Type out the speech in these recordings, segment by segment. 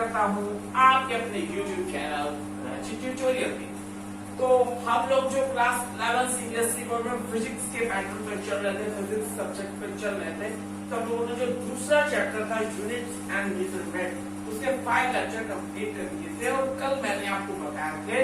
करता हूँ आपके अपने YouTube चैनल रांची ट्यूटोरियल में। तो हम लोग जो क्लास 11 सीबीएसई बोर्ड में फिजिक्स के पैटर्न पर चल रहे थे, फिजिक्स सब्जेक्ट पर चल रहे थे, तो हम लोगों ने जो दूसरा चैप्टर था यूनिट्स एंड मेजरमेंट, उसके 5 लेक्चर कंप्लीट कर दिए थे। और कल मैंने आपको बताया थे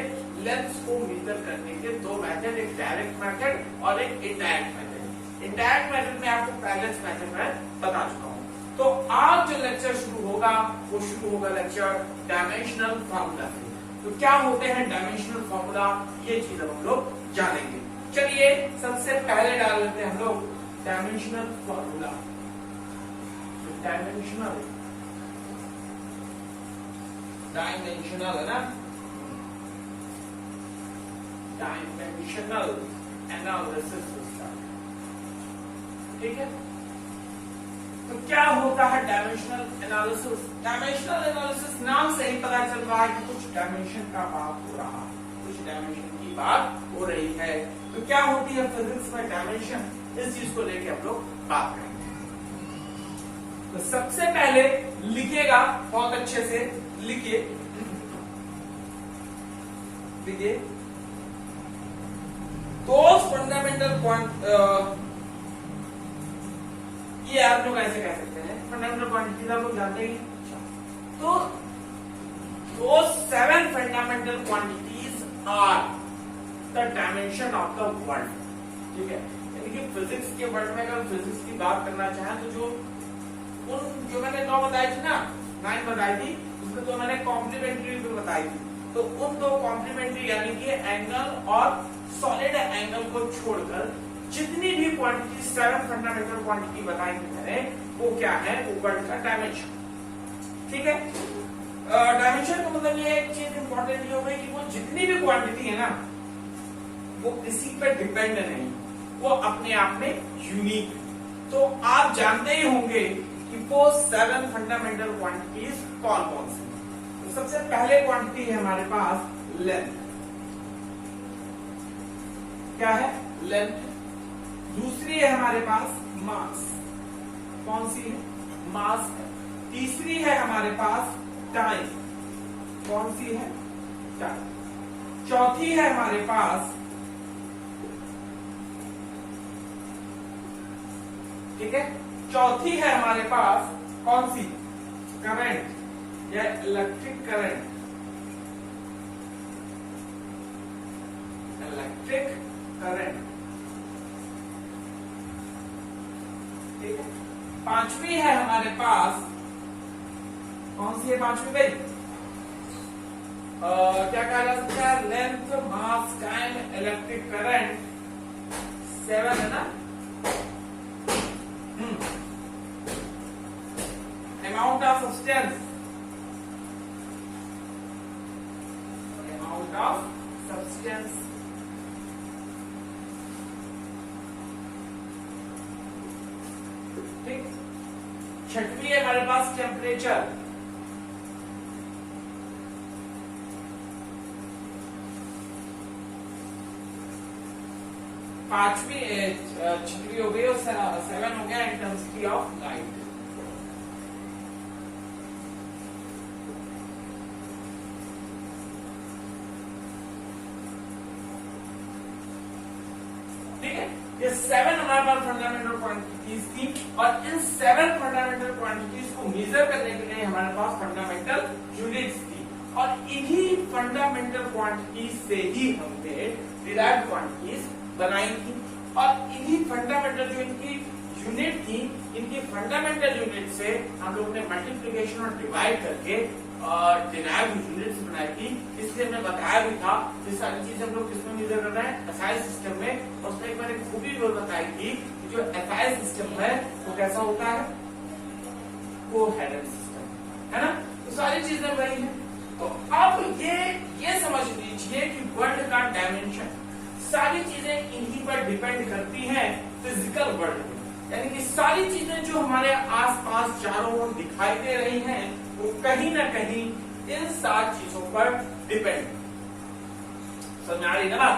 लेंथ्स को मेजर करने के 2 मेथड, एक डायरेक्ट मेथड और एक इनडायरेक्ट मेथड। इनडायरेक्ट मेथड में आपको पहले मेथड में बता चुका हूँ। तो आज जो लेक्चर शुरू होगा वो शुरू होगा लेक्चर डायमेंशनल फार्मूला से। तो क्या होते हैं डायमेंशनल फार्मूला, ये चीज हम लोग जानेंगे। चलिए सबसे पहले डाल लेते हैं हम लोग डायमेंशनल फार्मूला। डायमेंशनल है ना, डायमेंशनल एनालिसिस, ठीक है। तो क्या होता है डायमेंशनल एनालिसिस? डायमेंशनल एनालिसिस नाम से ही पता चल रहा है कि कुछ डायमेंशन का बात हो रहा है, कुछ डायमेंशन की बात हो रही है। तो क्या होती है फिजिक्स में डायमेंशन, इस चीज को लेके हम लोग बात करेंगे। तो सबसे पहले लिखिएगा, बहुत अच्छे से लिखिए, दो फंडामेंटल ये आप लोग ऐसे कह सकते हैं, फंडामेंटल क्वांटिटीज आप लोग जानते ही। तो वो 7 fundamental quantities are the dimension of the world, ठीक है। यानी कि फिजिक्स के वर्ल्ड में अगर फिजिक्स की बात करना चाहें तो जो मैंने 9 बताई थी ना, 9 बताई थी, उसमें तो मैंने कॉम्प्लीमेंट्री भी बताई थी। तो उन 2 कॉम्प्लीमेंट्री यानी कि एंगल और सॉलिड एंगल को छोड़कर जितनी भी क्वांटिटी 7 फंडामेंटल क्वांटिटी बताई थी मैंने, वो क्या है, वो वर्ल्ड का डायमेंशन, ठीक है। डायमेंशन का मतलब ये एक चीज इंपॉर्टेंट ये हो गई कि वो जितनी भी क्वांटिटी है ना, वो किसी पर डिपेंड नहीं, वो अपने आप में यूनिक। तो आप जानते ही होंगे कि वो 7 फंडामेंटल क्वांटिटीज कौन कौन सी। तो सबसे पहले क्वांटिटी है हमारे पास लेंथ, क्या है, लेंथ। दूसरी है हमारे पास मास, कौन सी है, मास है। तीसरी है हमारे पास टाइम, कौन सी है, टाइम। चौथी है हमारे पास, ठीक है, चौथी है हमारे पास कौन सी, करंट या इलेक्ट्रिक करंट, इलेक्ट्रिक करंट, ठीक है। पांचवी है हमारे पास, कौन सी है पांचवी भाई, क्या कहा जा सकता है, लेंथ, मास, टाइम, इलेक्ट्रिक करंट, 7 है ना। Amount of substance, amount of substance, ठीक। छठवीं है हमारे पास टेम्परेचर, पांचवी, छठवीं हो गई और 7 हो गया इंटेंसिटी ऑफ लाइट। ठीक है, ये 7 हमारे पास फंडामेंटल क्वांटिटीज थी, और इन 7 फंडामेंटल क्वांटिटीज को मेजर करने के लिए हमारे पास फंडामेंटल यूनिट्स थी, और इन्हीं फंडामेंटल क्वांटिटीज से ही हमने डिराइव्ड क्वांटिटीज बनाई थी। और इन्हीं फंडामेंटल जो इनकी यूनिट थी, इनकी फंडामेंटल यूनिट से हम लोग ने मल्टीप्लिकेशन और डिवाइड करके डिराइव्ड यूनिट्स बनाई थी। इसलिए हमने बताया भी था ये सारी चीजें हम लोग किसमें मेजर कर रहे हैं, एसआई सिस्टम में। उसमें एक मैंने खूबी भी बताई थी कि जो एसआई सिस्टम है वो कैसा होता है, कोहेरेंट सिस्टम है ना। तो सारी चीजें वही है। तो अब ये समझ लीजिए कि वर्ल्ड का डायमेंशन, सारी चीजें इन्हीं पर डिपेंड करती हैं फिजिकल वर्ल्ड में। यानी कि सारी चीजें जो हमारे आसपास चारों ओर दिखाई दे रही हैं, वो कहीं ना कहीं इन 7 चीजों पर डिपेंड। समझ आ रही है ना बात?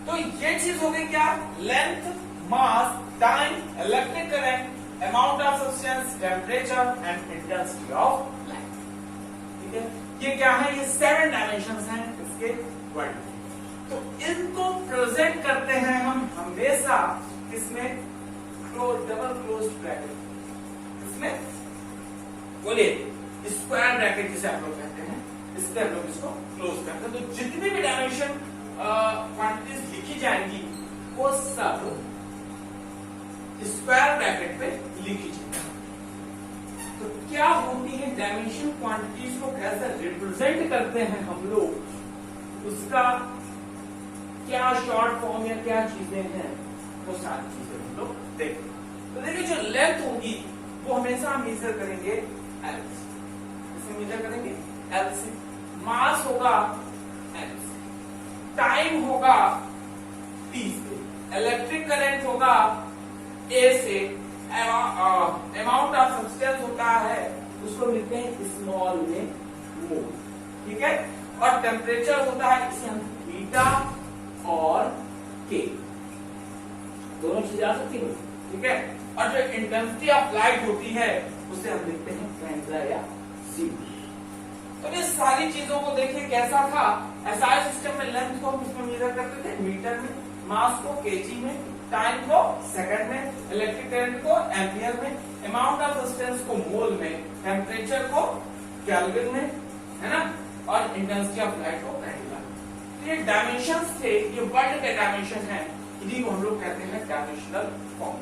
तो ये चीज हो गई क्या, length, mass, time, electric current, amount of substance, temperature and intensity of light. ठीक है, क्या है, ये 7 डायमेंशंस हैं इसके वर्ल्ड। तो इनको प्रेजेंट करते हैं हम हमेशा किसमें, डबल क्लोज ब्रैकेट, इसमें बोलिए स्क्वायर ब्रैकेट जिसे आप लोग कहते हैं, इससे हम लोग इसको क्लोज करते हैं। तो जितनी भी डायमेंशन क्वांटिटीज लिखी जाएंगी वो सब स्क्वायर ब्रैकेट पे लिखी जाएंगी। तो क्या होती है डायमेंशन क्वांटिटीज को कैसे रिप्रेजेंट करते हैं हम लोग, उसका क्या शॉर्ट फॉर्म या क्या चीजें हैं, वो सारी चीजें हम लोग देखें। तो देखिए जो लेंथ होगी वो हमेशा मेजर करेंगे एल से, इसे मेजर करेंगे एल से। मास होगा एल से, टाइम होगा टी से, इलेक्ट्रिक करंट होगा ए से, अमाउंट ऑफ सब्सटेंस होता है उसको लिखते हैं स्मॉल में मोल, ठीक है। और टेम्परेचर होता है इसे हम बीटा और के, दोनों चीजें आ सकती है, ठीक है। और जो इंटेंसिटी ऑफ लाइट होती है उसे हम लिखते हैं कैंडला या सी। तो ये सारी चीजों को देखिए कैसा था, एसआई सिस्टम में लेंथ को हम इसमें मेजर करते थे मीटर में, मास को केजी में, टाइम को सेकंड में, इलेक्ट्रिक करंट को एम्पियर में, अमाउंट ऑफ सब्सटेंस को मोल में, टेम्परेचर को केल्विन में, है ना, और इंटेंसिटी ऑफ लाइट को कैंडला में। तो ये डायमेंशंस थे, ये वर्ल्ड के डायमेंशन है, इन्हीं को हम लोग कहते हैं डायमेंशनल फॉर्म।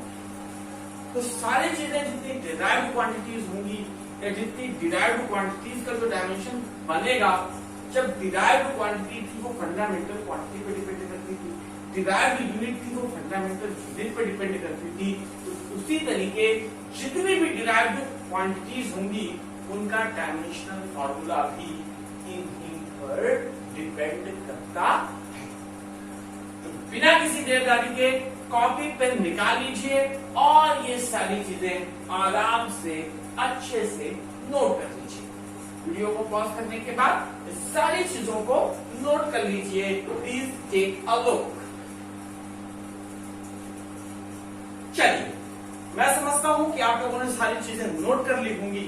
तो सारी चीजें जितनी डिराइव्ड क्वांटिटीज होंगी या जितनी डिराइव्ड क्वांटिटीज का जो डायमेंशन बनेगा, जब डिराइव्ड क्वांटिटी थी वो फंडामेंटल क्वांटिटी पे डिपेंड करती थी, डिराइव्ड यूनिट थी वो फंडामेंटल यूनिट पे डिपेंड करती थी। तो उसी तरीके जितनी भी डिराइव्ड क्वांटिटीज होंगी उनका डायमेंशनल फॉर्मूला भी इन्हीं पर डिपेंड करता है। तो बिना किसी देरदारी के कॉपी पेन निकाल लीजिए और ये सारी चीजें आराम से अच्छे से नोट कर लीजिए। वीडियो को पॉज करने के बाद इस सारी चीजों को नोट कर लीजिए। Please take a look. चलिए, मैं समझता हूं कि आप लोगों ने सारी चीजें नोट कर ली होंगी।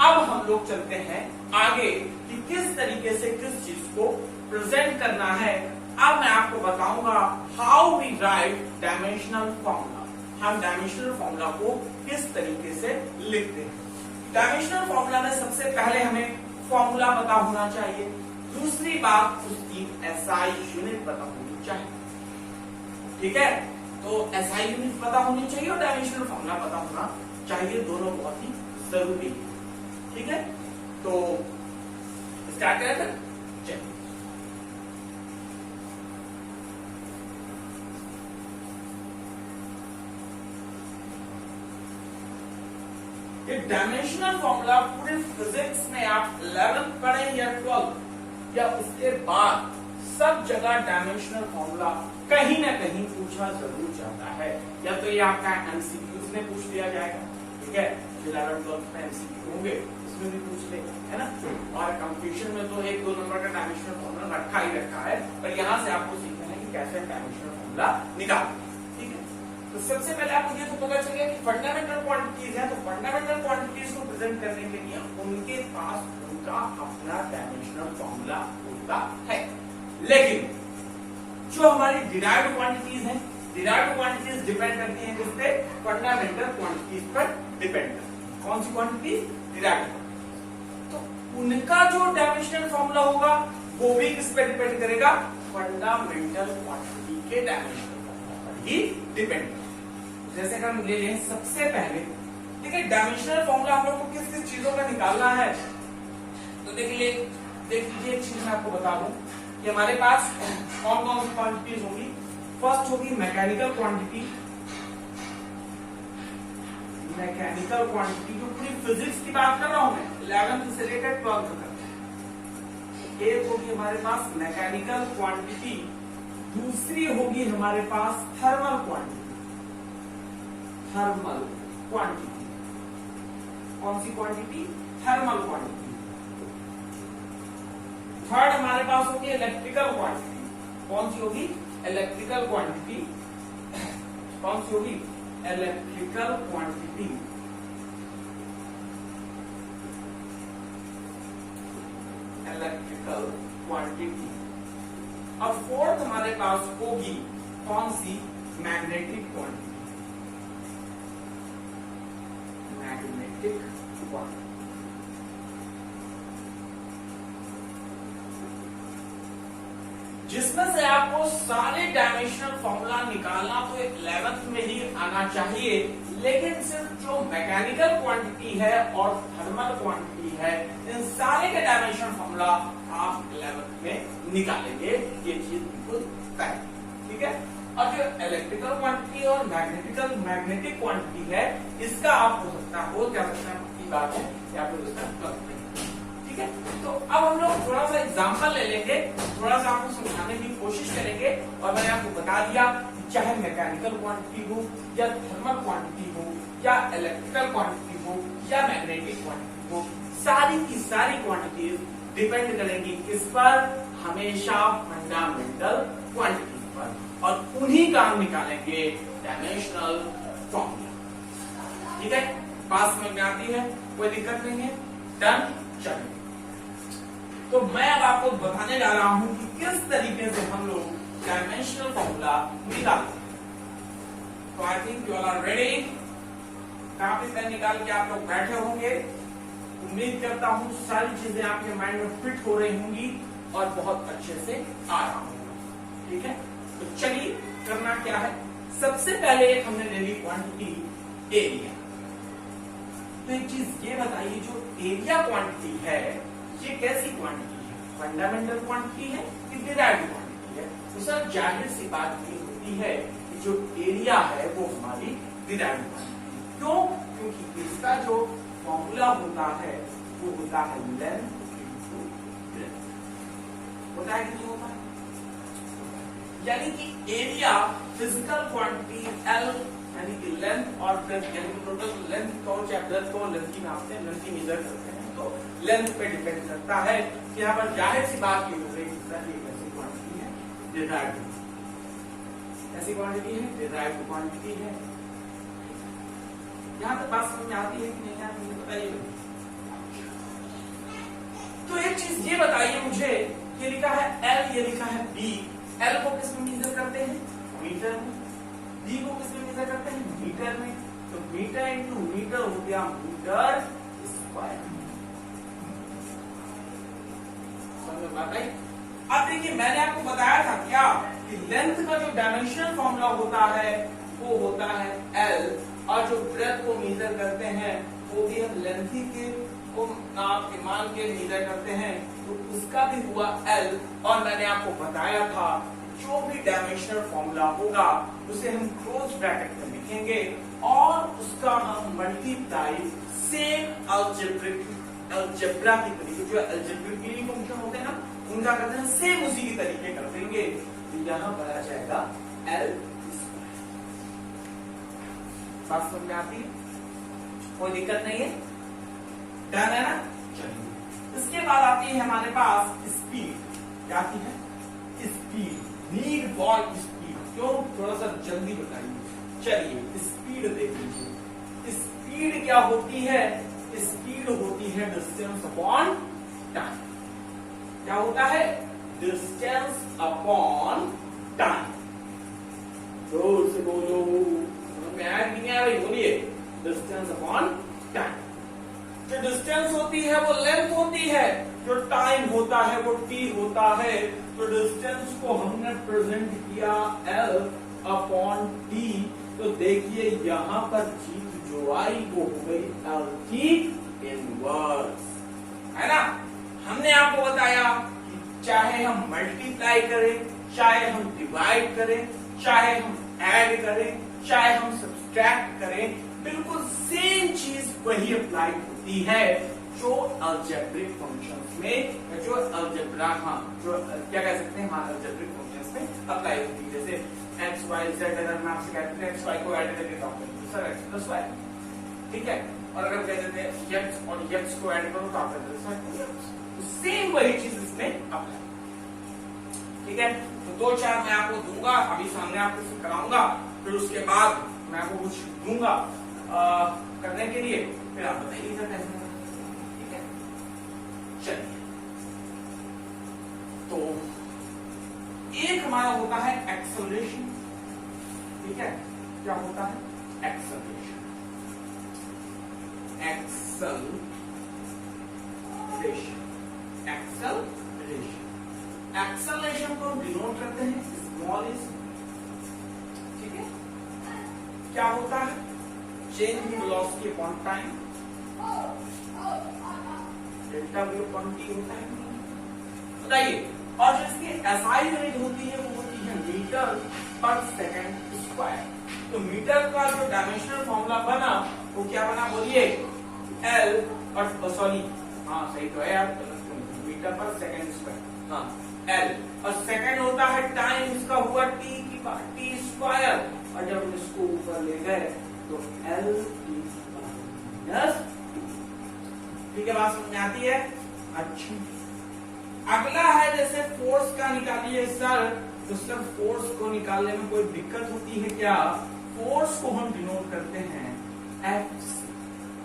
अब हम लोग चलते हैं आगे कि किस तरीके से किस चीज को प्रेजेंट करना है। अब मैं आपको बताऊंगा how we write dimensional formula. हम डायमेंशनल फॉर्मूला को किस तरीके से लिखते हैं। डायमेंशनल फॉर्मूला में सबसे पहले हमें फॉर्मूला पता होना चाहिए, दूसरी बात उसकी एसआई यूनिट पता होनी चाहिए, ठीक है। तो एसआई यूनिट पता होनी चाहिए और डायमेंशनल फॉर्मूला पता होना चाहिए, दोनों बहुत ही जरूरी है, ठीक है। तो स्टार्ट करें फिर, चलिए। ये डायमेंशनल फॉर्मूला पूरे फिजिक्स में आप 11th पढ़े या 12th या उसके बाद सब जगह डायमेंशनल फॉर्मूला कहीं ना कहीं पूछा जरूर जाता है, या तो ये आपका एमसीक्यूज में पूछ लिया जाएगा, ठीक है। 11th 12th में एमसीक्यू होंगे, इसमें भी पूछ ले, है ना। और कंफ्यूजन में तो 1-2 नंबर का डायमेंशनल फॉर्मूला रखा ही रखा है, पर यहाँ से आपको सीखना है कि कैसे डायमेंशनल फॉर्मूला निकालना, ठीक है। तो सबसे पहले आपको ये तो पता चल गया कि फंडामेंटल क्वांटिटीज है, तो फंडामेंटल क्वांटिटीज को प्रेजेंट करने के लिए उनके पास उनका अपना डायमेंशनल फॉर्मूला होता है। लेकिन जो हमारी डिराइव्ड क्वांटिटीज हैं, डिराइव्ड क्वांटिटीज डिपेंड करती हैं किस पे, फंडामेंटल क्वांटिटीज पर डिपेंड करती है। कौन सी क्वांटिटी, डिराइव्ड। तो उनका जो डायमेंशनल फॉर्मूला होगा वो भी किस पे डिपेंड करेगा, फंडामेंटल क्वांटिटी के डायमेंशनल फॉर्मूला पर ही डिपेंड करेगा। जैसे कि हम ले लें सबसे पहले, देखिए डायमेंशनल फॉर्मूला हम लोग को किस किस चीजों का निकालना है। तो देख लीजिए एक चीज मैं आपको बता दूं कि हमारे पास कौन कौन सी क्वांटिटीज होगी। फर्स्ट होगी मैकेनिकल क्वांटिटी, मैकेनिकल क्वांटिटी जो पूरी फिजिक्स की बात कर रहा हूं मैं, 11th से लेकर 12th तक। एक होगी हमारे पास मैकेनिकल क्वांटिटी, दूसरी होगी हमारे पास थर्मल क्वांटिटी। थर्मल क्वांटिटी कौन सी क्वांटिटी, थर्मल क्वांटिटी। थर्ड हमारे पास होगी इलेक्ट्रिकल क्वांटिटी, कौन सी होगी, इलेक्ट्रिकल क्वांटिटी। कौन सी होगी, इलेक्ट्रिकल क्वांटिटी। Electrical quantity. और फोर्थ हमारे पास होगी कौन सी, मैग्नेटिक क्वांटिटी, मैग्नेटिक क्वांटिटी। जिसमें से आपको सारे डायमेंशनल फॉर्मूला निकालना तो 11th में ही आना चाहिए, लेकिन सिर्फ जो मैकेनिकल क्वांटिटी है और थर्मल क्वांटिटी है, इन सारे के डायमेंशनल फॉर्मूला आप 11th में निकालेंगे, ये चीज बिल्कुल तय, ठीक है। और जो इलेक्ट्रिकल क्वांटिटी और मैग्नेटिक क्वांटिटी है, इसका आप हो सकता हो क्या सकता की बात है या फिर उसका, ठीक है। तो अब हम लोग थोड़ा सा एग्जांपल ले लेंगे, थोड़ा सा आपको समझाने की कोशिश करेंगे। और मैंने आपको बता दिया चाहे मैकेनिकल क्वांटिटी हो या थर्मल क्वांटिटी हो या इलेक्ट्रिकल क्वांटिटी हो या मैग्नेटिक क्वांटिटी हो, सारी की सारी क्वांटिटीज डिपेंड करेंगी किस पर, हमेशा फंडामेंटल क्वांटिटी पर, और उन्हीं का हम निकालेंगे डायमेंशनल फॉर्मूला, ठीक है। बात समझ में आती है, कोई दिक्कत नहीं है, डन। चलिए, तो मैं अब आपको बताने जा रहा हूं कि किस तरीके से हम लोग डायमेंशनल फॉर्मूला निकालते हैं। तो I think you all are ready. काफी पेन निकाल के आप लोग बैठे होंगे। उम्मीद करता हूं सारी चीजें आपके माइंड में फिट हो रही होंगी और बहुत अच्छे से आ रहा होगा, ठीक है। तो चलिए, करना क्या है, सबसे पहले हमने ले ली क्वांटिटी एरिया। तो एक चीज ये बताइए, जो एरिया क्वांटिटी है ये कैसी क्वांटिटी है, फंडामेंटल क्वांटिटी है कि डिराइव्ड क्वांटिटी है? तो सर जाहिर सी बात ये होती है कि जो एरिया है वो हमारी डिराइव्ड क्वांटिटी है। क्यों? क्योंकि इसका जो फॉर्मूला होता है वो होता है लेंथ इनटू ब्रेड्थ। होता है कि नहीं होता? यानी कि एरिया फिजिकल क्वांटिटी एल यानी कि लेंथ और ब्रेड्थ, यानी टोटल लेंथ को चाहे ब्रेड्थ को लेंथ की नापते हैं, लेंथ की मेजर करते हैं, तो लेंथ पे डिपेंड करता है कि यहाँ पर जाहिर सी बात ये हो रही है ऐसी क्वांटिटी है डिराइव्ड, ऐसी क्वांटिटी है डिराइव्ड क्वांटिटी है। यहाँ तक बात समझ में आती है कि नहीं आती है, बताइए। तो एक चीज ये बताइए मुझे, ये लिखा है एल, ये लिखा है बी। एल को किस में मेजर करते हैं, मीटर में। बी को किस में मेजर करते हैं, मीटर में। तो मीटर इंटू मीटर हो गया मीटर स्क्वायर। अब देखिए, मैंने आपको बताया था क्या कि लेंथ का जो डायमेंशनल फॉर्मूला होता है वो होता है एल, और जो ब्रेड्थ को मेजर करते हैं वो भी हम लेंथ ही के को नाप के मान के मेजर करते हैं, तो उसका भी हुआ एल। और मैंने आपको बताया था जो भी डायमेंशनल फॉर्मूला होगा उसे हम क्लोज ब्रैकेट में लिखेंगे और उसका हम मल्टीप्लाई सेम अलजेब्रा की तरीके, जो अलजेब्रिकली फंक्शन होते हैं ना उनका करते हैं, सेम उसी की तरीके कर देंगे। तो यहाँ पर आ जाएगा एल स्क्वायर। बात समझ में आती है, कोई दिक्कत नहीं है, डन है ना। चलिए, इसके बाद आती है हमारे पास स्पीड। क्या आती है, स्पीड, नीड फॉर स्पीड। क्यों, थोड़ा सा जल्दी बताइए। चलिए स्पीड देख लीजिए। स्पीड क्या होती है, स्पीड होती है डिस्टेंस अपॉन टाइम। क्या होता है, डिस्टेंस अपॉन टाइम। जोर से बोलो, समझ में आया कि नहीं आ रही, बोलिए। Distance upon time. जो डिस्टेंस होती है वो लेंथ होती है, जो टाइम होता है वो टी होता है। तो डिस्टेंस को हमने प्रेजेंट किया एल अपॉन टी। तो देखिए यहां पर जीत जो आई वो हो गई एल की इनवर्स, है ना। हमने आपको बताया कि चाहे हम मल्टीप्लाई करें, चाहे हम डिवाइड करें, चाहे हम ऐड करें, चाहे हम सब्सट्रैक्ट करें, बिल्कुल सेम चीज वही अप्लाई होती है जो अलजेब्रिक फंक्शंस में, जो अलजेब्रा, हाँ जो क्या कह सकते हैं, हाँ अलजेब्रिक फंक्शंस में अप्लाई होती है। जैसे एक्स वाई जेड, अगर मैं आपसे कहते हैं एक्स वाई को ऐड करके सॉल्व करें सर एक्स प्लस वाई, ठीक है। और अगर कह देते हैं एक्स और एक्स को ऐड करो तो आप तो सेम वही चीज इसमें अप्लाई, ठीक है। तो दो चार मैं आपको दूंगा, अभी सामने आपको कराऊंगा, फिर उसके बाद मैं आपको कुछ दूंगा करने के लिए, फिर आप बताइएगा कैसे, ठीक है। चलिए एक हमारा होता है एक्सेलरेशन, ठीक है, क्या होता है एक्सेलरेशन, एक्सेलरेशन, एक्सेलरेशन, एक्सेलरेशन को डिनोट करते हैं स्मॉल इज, ठीक है, क्या होता है change in velocity upon time, delta we upon T होता है, बताइए। और जो इसकी एसआई यूनिट होती है वो होती है मीटर पर सेकंड स्क्वायर। तो मीटर का जो डायमेंशनल फॉर्मूला बना वो क्या बना बोलिए, एल और सॉरी, हाँ सही तो है यार, मीटर पर सेकंड स्क्वायर, हाँ एल, और सेकंड होता है टाइम, इसका हुआ टी स्क्वायर, और जब हम इसको ऊपर ले गए तो एल टी यस, ठीक है, बात समझ में आती है। अच्छा, अगला है जैसे फोर्स का निकालिए सर, तो सर फोर्स को निकालने में कोई दिक्कत होती है क्या? फोर्स को हम डिनोट करते हैं एफ से,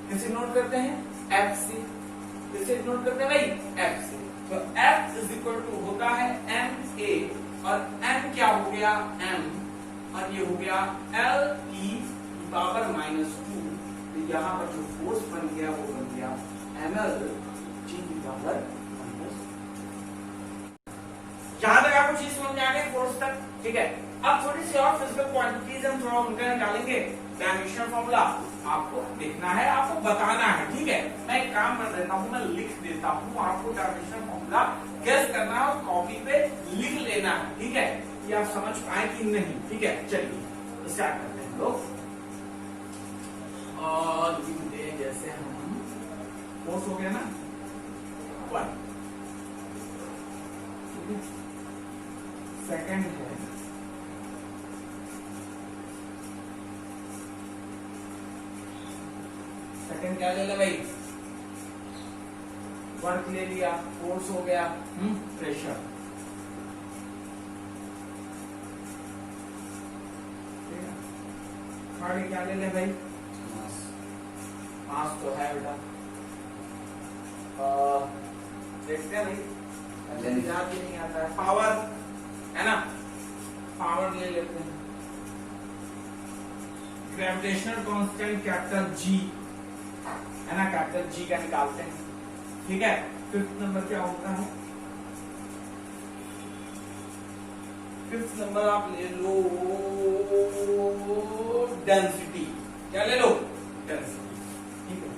कैसे डिनोट करते हैं? एफ से, कैसे डिनोट करते हैं भाई? एफ से। तो एफ इज इक्वल टू होता है एम ए, और एम क्या हो गया? एम, और ये हो गया एल ई पावर -2, तो यहाँ पर जो फोर्स बन गया वो बन गया एम एल जी पावर -2। जहां तक आपको चीज समझ में आ गई फोर्स तक, ठीक है। अब थोड़ी सी और फिजिकल क्वांटिटीज हम थोड़ा उनका निकालेंगे। डायमेंशनल फॉर्मूला आपको देखना है, आपको बताना है, ठीक है। मैं एक काम कर देता हूँ, मैं लिख देता हूँ, आपको डायमेंशनल फॉर्मूला गेस करना है और कॉपी पे लिख लेना है, ठीक है, ये आप समझ पाए कि नहीं, ठीक है। चलिए स्टार्ट करते हैं लोग, और जैसे हम फोर्स हो गया ना 1, सेकंड है सेकंड क्या ले ले भाई? वर्क ले लिया, फोर्स हो गया, प्रेशर, थर्ड क्या ले ले भाई? मास, मास तो है बेटा, देखते हैं भाई, याद भी नहीं आता है। पावर है ना, पावर ले लेते हैं, ग्रेविटेशनल कांस्टेंट कैपिटल जी है ना, कैपिटल जी का निकालते हैं, ठीक है। फिफ्थ नंबर क्या होता है? फिफ्थ नंबर आप ले लो डेंसिटी, क्या ले लो? डेंसिटी, ठीक है।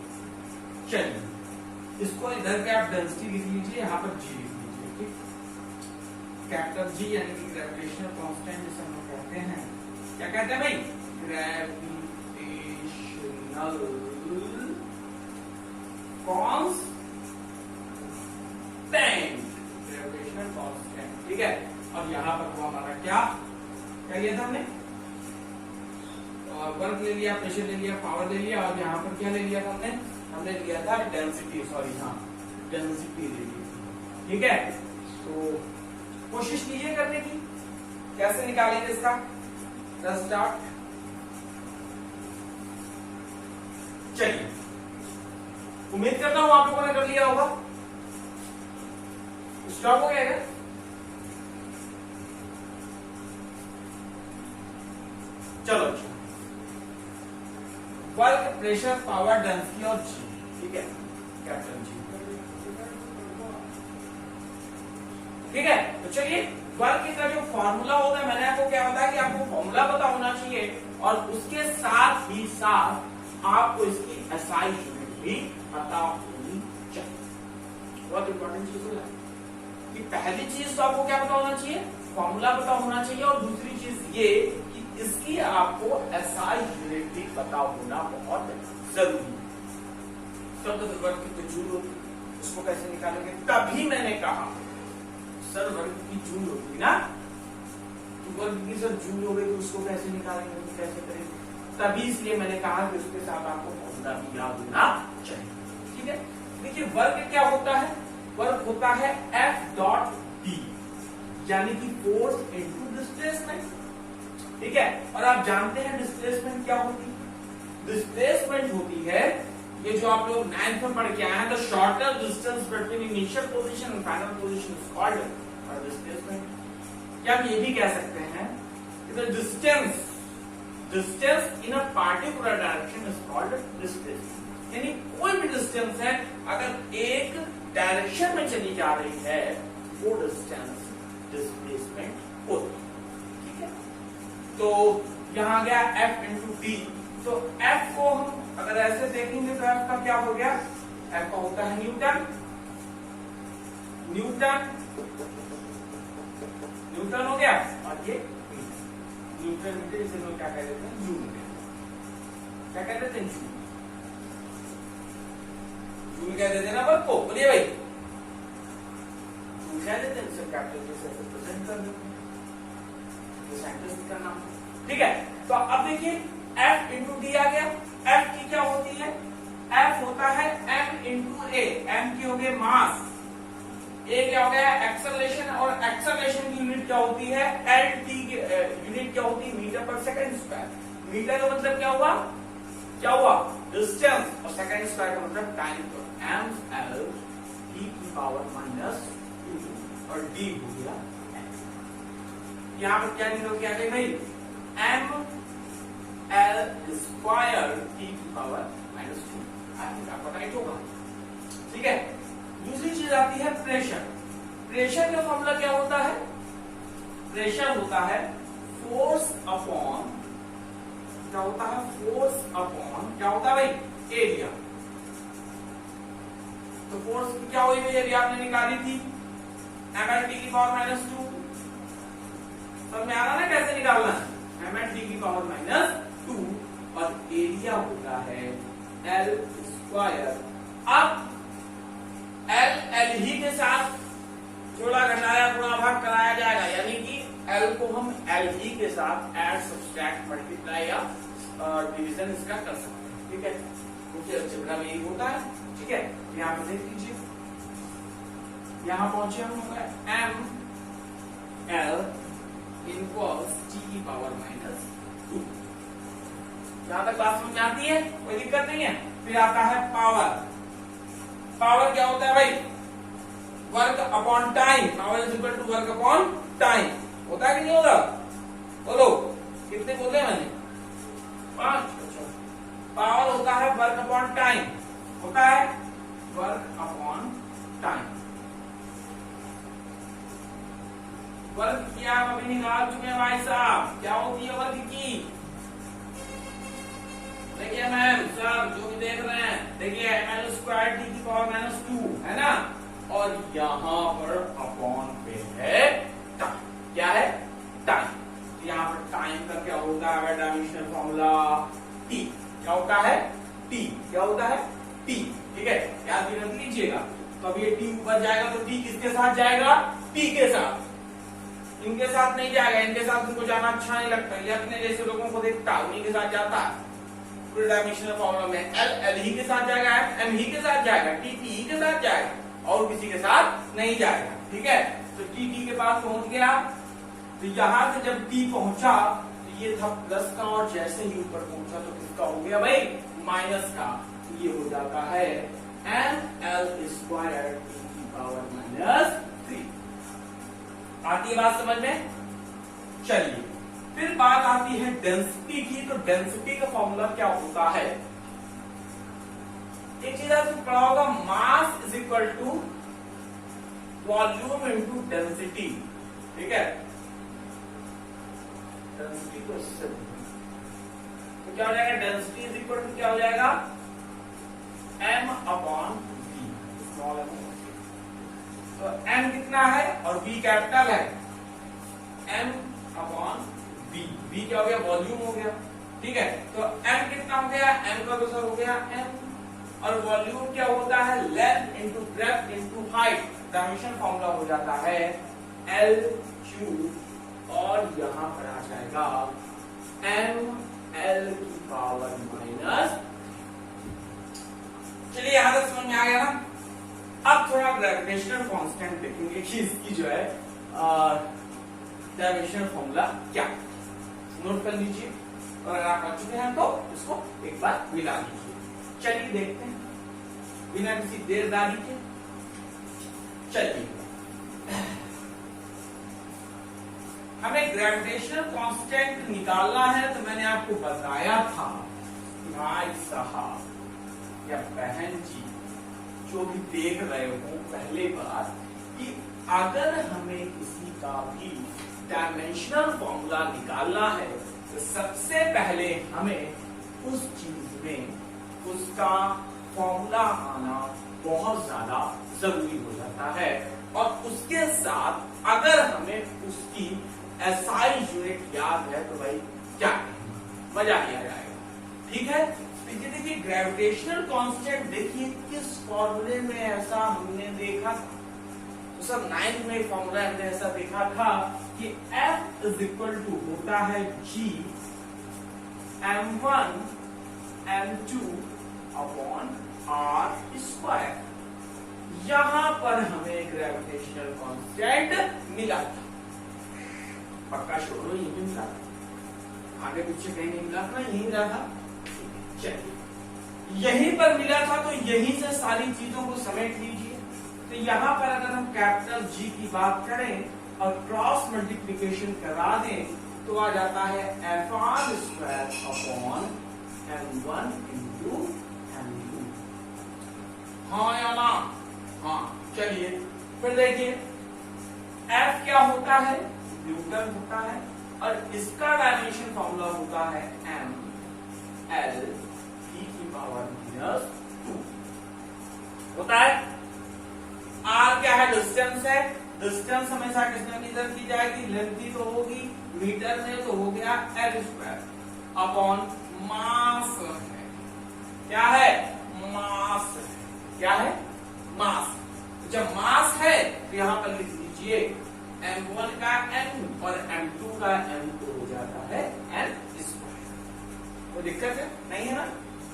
चलिए इसको इधर के आप डेंसिटी लिख लीजिए, यहाँ पर जी लिख लीजिए, ठीक। कैपिटल जी यानी कि ग्रेविटेशनल कांस्टेंट जिसे हम लोग कहते हैं, क्या कहते हैं भाई? ग्रेविटेशनल कांस्टेंट, ग्रेविटेशनल कांस्टेंट, ठीक है। और यहाँ पर हुआ हमारा क्या लिया था हमने? वर्क ले लिया, प्रेशर ले लिया, पावर ले लिया, और यहाँ पर क्या ले लिया था हमने? हमने लिया था डेंसिटी, सॉरी हाँ डेंसिटी ले ली, ठीक है। तो कोशिश कीजिए करने की, कैसे निकालेंगे इसका? स्टार्ट, चलिए उम्मीद करता हूं आप लोगों ने कर लिया होगा। स्टॉप हो गया क्या? चलो अच्छा, वर्क, प्रेशर, पावर, डेंसिटी और जी, ठीक है, कैपिटल जी, ठीक है। तो चलिए वर्क का जो फॉर्मूला होगा, मैंने आपको क्या बताया कि आपको फॉर्मूला पता होना चाहिए, और उसके साथ ही साथ आपको इसकी एसआई यूनिट भी पता होनी चाहिए। बहुत इंपॉर्टेंट चीज है कि पहली चीज तो आपको क्या पता होना चाहिए? फॉर्मूला पता होना चाहिए, और दूसरी चीज ये कि इसकी आपको एसआई यूनिट भी पता होना बहुत जरूरी है। शब्द वर्ग की जो जूल होती है उसको कैसे निकालेंगे? तभी मैंने कहा सर वर्ग की जूल होती ना, तो वर्ग की सर जूल हो गई तो उसको कैसे निकालेंगे, तो कैसे करेंगे? तभी इसलिए मैंने कहा कि उसके साथ आपको फॉर्मूला भी याद होना चाहिए, ठीक है। देखिए वर्ग क्या होता है? वर्ग होता है F.D, यानी कि फोर्स इनटू डिस्प्लेसमेंट, ठीक है। और आप जानते हैं डिस्प्लेसमेंट क्या होती है? डिस्प्लेसमेंट होती है, ये जो आप लोग 9th में पढ़ के आए हैं, the shorter distance between initial position and final position is called displacement. क्या हम ये भी कह सकते हैं कि the distance in a particular direction is called displacement. यानी कोई भी डिस्टेंस है अगर एक डायरेक्शन में चली जा रही है वो डिस्टेंस डिस्प्लेसमेंट होती है। ठीक है, तो यहां गया F इंटू डी। तो F को हम अगर ऐसे देखेंगे तो F का क्या हो गया, F का होता है न्यूटन हो गया, और ये न्यूटन मीटर, इसे लोग क्या कह देते हैं, जूल क्या कह देते हैं, जूल कह देते हैं ना वर्क को। बोलिए भाई, जूल कह देते हैं, सब कैपिटल से रिप्रेजेंट कर देते हैं, ये साइंटिस्ट का नाम। ठीक है, तो अब देखिए F इंटू डी आ गया। F की क्या होती है, F होता है m इंटू ए। m की हो गई मास, ए क्या हो गया एक्सेलरेशन, और एक्सेलरेशन की यूनिट क्या होती है, एल टी की यूनिट क्या होती है, मीटर पर सेकंड स्क्वायर। मीटर का मतलब क्या हुआ डिस्टेंस, और सेकंड स्क्वायर का मतलब टाइम। तो एम एल टी की पावर माइनस 2 और डी हो गया यहां पर क्या निकल के आ गई भाई, एम एल स्क्वायर टी की पावर माइनस 2। आपका राइट होगा। ठीक है, दूसरी चीज आती है प्रेशर। प्रेशर का फॉर्मूला क्या होता है, प्रेशर होता है फोर्स अपॉन, क्या होता है, फोर्स अपॉन क्या होता है भाई, एरिया। तो फोर्स की क्या हुई भाई, एरिया आपने निकाली थी, ml की पावर माइनस 2। समझ में आ रहा ना कैसे निकालना है, ml की पावर माइनस 2, और एरिया होता है एल स्क्वायर। अब एल ही के साथ जोड़ा घटाया गुणा भाग कराया जाएगा, यानी कि एल को हम एल ही के साथ ऐड सब्सट्रैक्ट मल्टीप्लाई या डिवीजन इसका कर सकते हैं। ठीक है, क्योंकि अलजेब्रा में यही होता है। ठीक है, यहाँ पे देख लीजिए, यहाँ पहुंचे हम एम एल इनवर्स टी की पावर माइनस 2। यहां तक बात समझ आती है, कोई दिक्कत नहीं है। फिर आता है पावर। पावर क्या होता है भाई, work upon time. Power is equal to work upon time. होता है कि नहीं होता, बोलो कितने बोले मैंने, 5। पावर होता है वर्क अपॉन टाइम, होता है वर्क अपॉन टाइम। वर्क किया अभी निकाल चुके हैं भाई साहब, क्या होती है वर्क की, देखिए मैम सर जो भी देख रहे हैं, देखिए एल स्क्वायर टी की पावर माइनस 2 है ना, और यहां पर अपॉन पे है टाइम। क्या है, टाइम। यहां पर टाइम का क्या होता है, डायमेंशनल फॉर्मूला टी। क्या होता है, टी। क्या होता है, टी। ठीक है, याद भी रख लीजिएगा। तो अब ये टी ऊपर जाएगा तो टी किसके साथ जाएगा, टी के साथ। इनके साथ नहीं जाएगा, इनके साथ उनको जाना अच्छा नहीं लगता, ये अपने जैसे लोगों को देखता उन्हीं के साथ जाता है। पूरे डायमेंशनल फॉर्मूला में एल ही के साथ जाएगा, एम ही के साथ जाएगा, टी ही के साथ जाएगा, और किसी के साथ नहीं जाएगा। ठीक है, तो टी के पास पहुंच गया। तो यहां से जब टी पहुंचा तो ये था प्लस का, और जैसे ही ऊपर पहुंचा तो किसका हो गया भाई, माइनस का। तो ये हो जाता है एम एल स्क्वायर टी की पावर माइनस 3। आती है बात समझ में। चलिए फिर बात आती है डेंसिटी की। तो डेंसिटी का फॉर्मूला क्या होता है, एक चीज आपने पढ़ा होगा, mass is equal to volume into density. ठीक है, डेंसिटी को इससे तो क्या हो जाएगा, डेंसिटी इज इक्वल टू क्या हो जाएगा, m upon v, small m। तो m कितना है और v कैपिटल है, m अपॉन v। v क्या हो गया, वॉल्यूम हो गया। ठीक है, तो m कितना हो गया, m का दूसरा हो गया m, और वॉल्यूम क्या होता है, length into breadth into height. Dimension formula हो जाता है L क्यूब, और यहां पर आ जाएगा m l की पावर माइनस। चलिए यहां तक समझ में आ गया ना। अब थोड़ा ग्रेविटेशनल कांस्टेंट देखेंगे कि इसकी जो है डायमेंशनल फॉर्मूला क्या, नोट कर लीजिए, और अगर आप कर चुके हैं तो इसको एक बार मिला लीजिए। चलिए देखते हैं बिना किसी देरदारी के। चलिए हमें ग्रेविटेशनल कांस्टेंट निकालना है, तो मैंने आपको बताया था भाई साहब या बहन जी जो भी देख रहे हो पहले बार, कि अगर हमें किसी का भी डायमेंशनल फॉर्मूला निकालना है तो सबसे पहले हमें उस चीज में उसका फॉर्मूला आना बहुत ज्यादा जरूरी हो जाता है, और उसके साथ अगर हमें उसकी एसआई यूनिट याद है तो भाई क्या मजा किया जाएगा। ठीक है, तो ये देखिए ग्रेविटेशनल कांस्टेंट, देखिए किस फॉर्मूले में ऐसा हमने देखा था, तो सर 9th में फॉर्मूला हमने ऐसा देखा था कि F इज इक्वल टू होता है G m1 m2 upon r square. यहां पर हमें ग्रेविटेशनल कांस्टेंट मिला था, पक्का छोड़ो यही भी मिला था, आगे पीछे कहीं नहीं मिला था, यही मिला था। चलिए यहीं पर मिला था, तो यहीं से सारी चीजों को समेट लीजिए। तो यहां पर अगर हम कैपिटल G की बात करें और क्रॉस मल्टीप्लिकेशन करा दें तो आ जाता है fr square upon m1 into m2। हाँ या ना? हाँ, चलिए फिर देखिए F क्या होता है, न्यूटन होता है, और इसका डायमेंशन फॉर्मूला होता है m l e की पावर -2 होता है। r क्या है, डिस्टेंस है, डिस्टेंस हमेशा किसमें मेजर की जाएगी, लेंथ ही तो होगी, मीटर में तो हो गया l स्क्वायर अपॉन मास है। क्या है, मास है। क्या है, मास। जब मास है तो यहां पर लिख लीजिए m1 का m और m2 का m तो हो जाता है l स्क्वायर। कोई दिक्कत है नहीं है ना?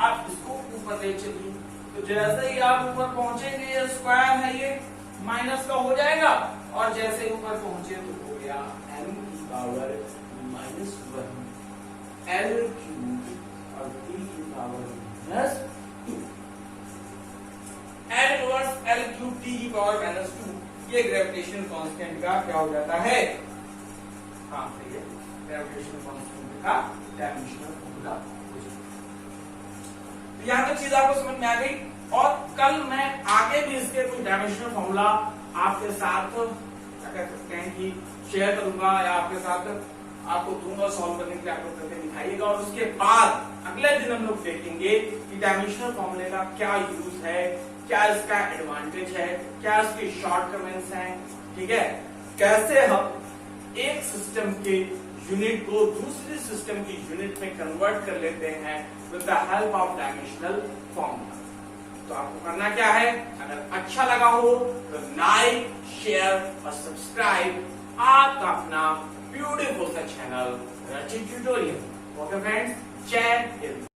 आप इसको ऊपर ले चलिए, तो जैसे ही आप ऊपर पहुंचेंगे ये स्क्वायर है, ये माइनस का हो जाएगा, और जैसे ही ऊपर पहुंचे तो हो गया m की पावर -1 l क्यूब और t की power -2 l inverse l cube t की पावर -2। ये ग्रेविटेशनल कांस्टेंट का क्या हो जाता है? हाँ, ये ग्रेविटेशनल कांस्टेंट का डायमेंशनल फॉर्मूला हो जाता है। यहां तक चीज आपको समझ में आ गई, और कल मैं आगे भी इसके कुछ डायमेंशनल फॉर्मूला आपके साथ क्या कह सकते हैं कि शेयर करूंगा, या आपके साथ आपको दूंगा सॉल्व करने के लिए, आप लोग करके दिखाइएगा। और उसके बाद अगले दिन हम लोग देखेंगे कि डायमेंशनल फॉर्मूले का क्या यूज है, क्या इसका एडवांटेज है, क्या इसके शॉर्टकमिंग्स हैं। ठीक है, कैसे हम एक सिस्टम के यूनिट को दूसरी सिस्टम की यूनिट में कन्वर्ट कर लेते हैं with the help of dimensional formula. तो आपको करना क्या है, अगर अच्छा लगा हो तो लाइक, शेयर और सब्सक्राइब आपका अपना ब्यूटीफुल सा चैनल रचित ट्यूटोरियल। ओके फ्रेंड्स, जय हिंद।